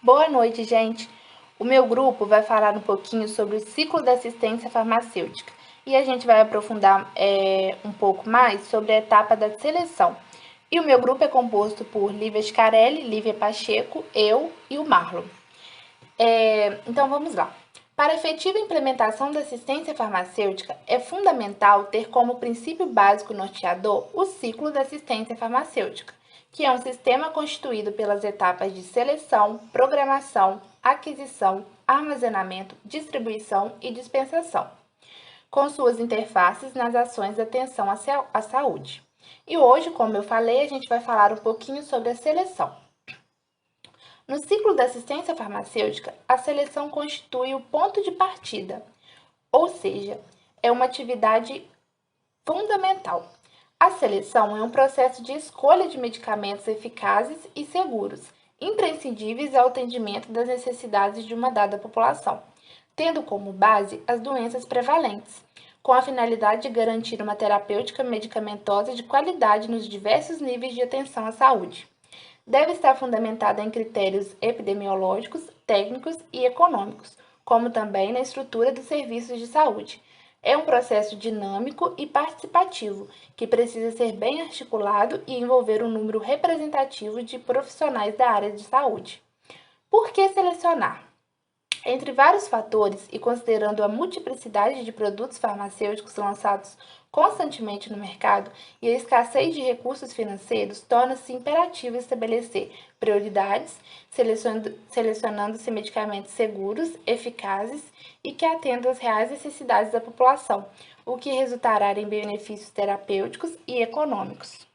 Boa noite, gente. O meu grupo vai falar um pouquinho sobre o ciclo da assistência farmacêutica e a gente vai aprofundar um pouco mais sobre a etapa da seleção. E o meu grupo é composto por Lívia Scarelli, Lívia Pacheco, eu e o Marlon. Então vamos lá. Para a efetiva implementação da assistência farmacêutica, é fundamental ter como princípio básico norteador o ciclo da assistência farmacêutica, que é um sistema constituído pelas etapas de seleção, programação, aquisição, armazenamento, distribuição e dispensação, com suas interfaces nas ações de atenção à saúde. E hoje, como eu falei, a gente vai falar um pouquinho sobre a seleção. No ciclo da assistência farmacêutica, a seleção constitui o ponto de partida, ou seja, é uma atividade fundamental. A seleção é um processo de escolha de medicamentos eficazes e seguros, imprescindíveis ao atendimento das necessidades de uma dada população, tendo como base as doenças prevalentes, com a finalidade de garantir uma terapêutica medicamentosa de qualidade nos diversos níveis de atenção à saúde. Deve estar fundamentada em critérios epidemiológicos, técnicos e econômicos, como também na estrutura dos serviços de saúde. É um processo dinâmico e participativo, que precisa ser bem articulado e envolver um número representativo de profissionais da área de saúde. Por que selecionar? Entre vários fatores e considerando a multiplicidade de produtos farmacêuticos lançados constantemente no mercado e a escassez de recursos financeiros, torna-se imperativo estabelecer prioridades, selecionando-se medicamentos seguros, eficazes e que atendam às reais necessidades da população, o que resultará em benefícios terapêuticos e econômicos.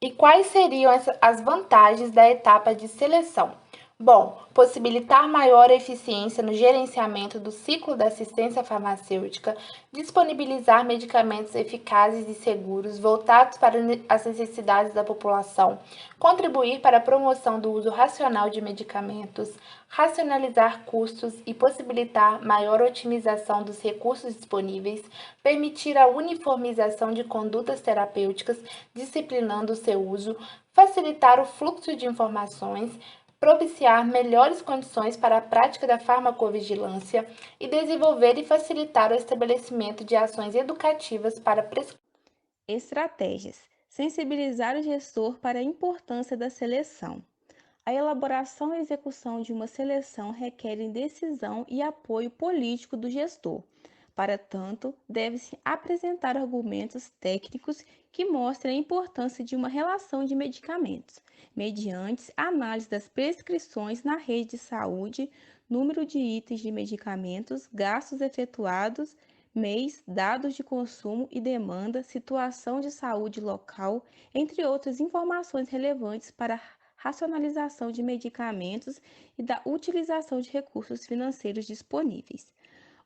E quais seriam as vantagens da etapa de seleção? Bom, possibilitar maior eficiência no gerenciamento do ciclo da assistência farmacêutica, disponibilizar medicamentos eficazes e seguros voltados para as necessidades da população, contribuir para a promoção do uso racional de medicamentos, racionalizar custos e possibilitar maior otimização dos recursos disponíveis, permitir a uniformização de condutas terapêuticas, disciplinando o seu uso, facilitar o fluxo de informações, propiciar melhores condições para a prática da farmacovigilância e desenvolver e facilitar o estabelecimento de ações educativas para Estratégias: sensibilizar o gestor para a importância da seleção. A elaboração e execução de uma seleção requerem decisão e apoio político do gestor. Para tanto, deve-se apresentar argumentos técnicos que mostrem a importância de uma relação de medicamentos, mediante análise das prescrições na rede de saúde, número de itens de medicamentos, gastos efetuados, mês, dados de consumo e demanda, situação de saúde local, entre outras informações relevantes para a racionalização de medicamentos e da utilização de recursos financeiros disponíveis.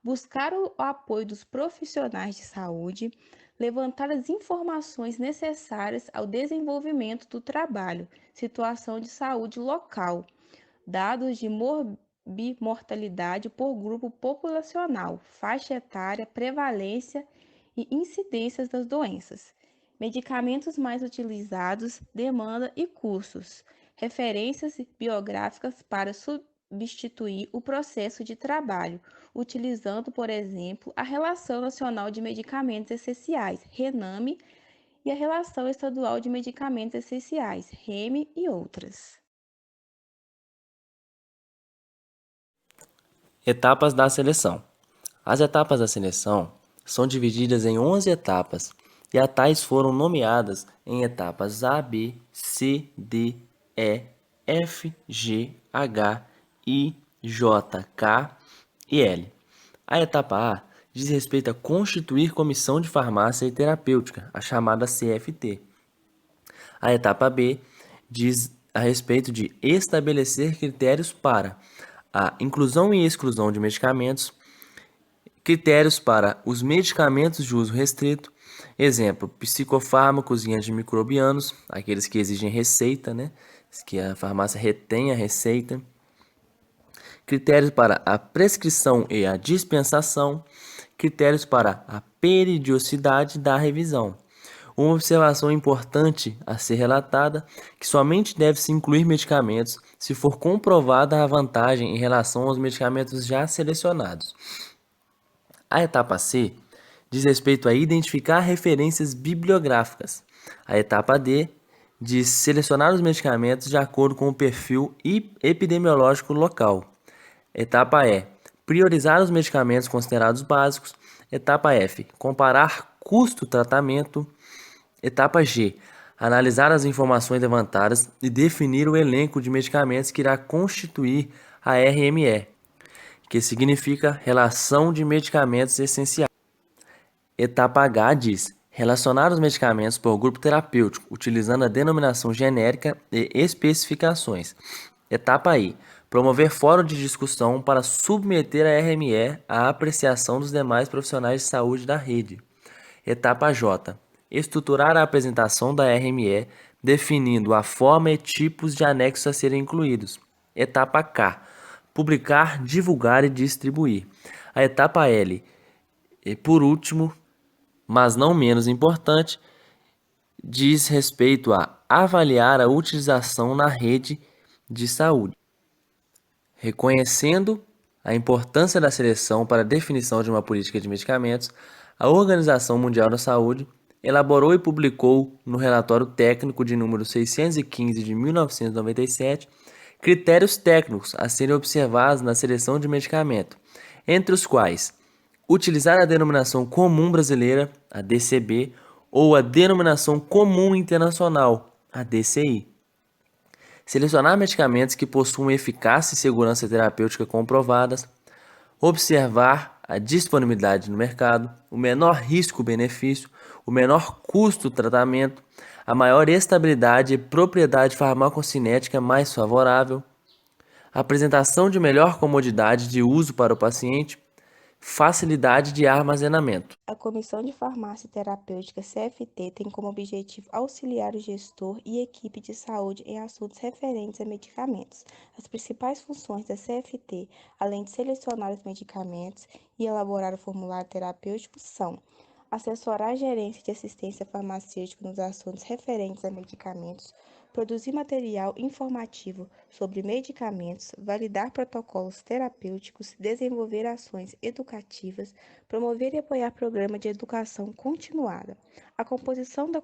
Buscar o apoio dos profissionais de saúde, levantar as informações necessárias ao desenvolvimento do trabalho, situação de saúde local, dados de mortalidade por grupo populacional, faixa etária, prevalência e incidências das doenças, medicamentos mais utilizados, demanda e custos, referências biográficas para substituir o processo de trabalho, utilizando, por exemplo, a Relação Nacional de Medicamentos Essenciais, RENAME, e a Relação Estadual de Medicamentos Essenciais, REME e outras. Etapas da seleção. As etapas da seleção são divididas em 11 etapas e as tais foram nomeadas em etapas A, B, C, D, E, F, G, H, I, J, K e L. A etapa A diz respeito a constituir comissão de farmácia e terapêutica, a chamada CFT. A etapa B diz a respeito de estabelecer critérios para a inclusão e exclusão de medicamentos, critérios para os medicamentos de uso restrito, exemplo, psicofármacos e antimicrobianos, aqueles que exigem receita, né? Que a farmácia retém a receita, critérios para a prescrição e a dispensação, critérios para a periodicidade da revisão. Uma observação importante a ser relatada, que somente deve-se incluir medicamentos se for comprovada a vantagem em relação aos medicamentos já selecionados. A etapa C diz respeito a identificar referências bibliográficas. A etapa D diz selecionar os medicamentos de acordo com o perfil epidemiológico local. Etapa E, priorizar os medicamentos considerados básicos. Etapa F, comparar custo-tratamento. Etapa G, analisar as informações levantadas e definir o elenco de medicamentos que irá constituir a RME, que significa Relação de Medicamentos Essenciais. Etapa H diz relacionar os medicamentos por grupo terapêutico, utilizando a denominação genérica e especificações. Etapa I, promover fórum de discussão para submeter a RME à apreciação dos demais profissionais de saúde da rede. Etapa J, estruturar a apresentação da RME, definindo a forma e tipos de anexos a serem incluídos. Etapa K, publicar, divulgar e distribuir. A etapa L, e por último, mas não menos importante, diz respeito a avaliar a utilização na rede de saúde, reconhecendo a importância da seleção para a definição de uma política de medicamentos. A Organização Mundial da Saúde elaborou e publicou no relatório técnico de número 615 de 1997 critérios técnicos a serem observados na seleção de medicamento, entre os quais utilizar a denominação comum brasileira, a DCB, ou a denominação comum internacional, a DCI. Selecionar medicamentos que possuam eficácia e segurança terapêutica comprovadas, observar a disponibilidade no mercado, o menor risco-benefício, o menor custo do tratamento, a maior estabilidade e propriedade farmacocinética mais favorável, a apresentação de melhor comodidade de uso para o paciente, facilidade de armazenamento. A Comissão de Farmácia Terapêutica CFT tem como objetivo auxiliar o gestor e equipe de saúde em assuntos referentes a medicamentos. As principais funções da CFT, além de selecionar os medicamentos e elaborar o formulário terapêutico, são assessorar a gerência de assistência farmacêutica nos assuntos referentes a medicamentos, produzir material informativo sobre medicamentos, validar protocolos terapêuticos, desenvolver ações educativas, promover e apoiar programas de educação continuada. A composição da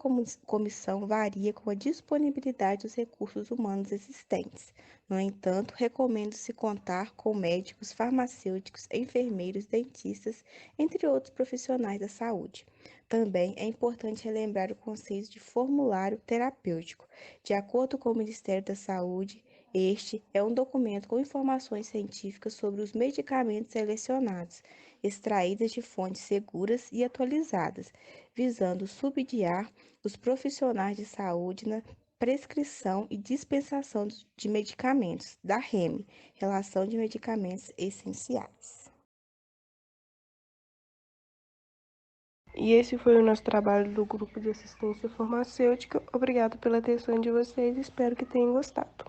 comissão varia com a disponibilidade dos recursos humanos existentes. No entanto, recomenda-se contar com médicos, farmacêuticos, enfermeiros, dentistas, entre outros profissionais da saúde. Também é importante relembrar o conceito de formulário terapêutico. De acordo com o Ministério da Saúde, este é um documento com informações científicas sobre os medicamentos selecionados, extraídas de fontes seguras e atualizadas, visando subsidiar os profissionais de saúde na prescrição e dispensação de medicamentos, da REME, Relação de Medicamentos Essenciais. E esse foi o nosso trabalho do Grupo de Assistência Farmacêutica. Obrigado pela atenção de vocês, espero que tenham gostado.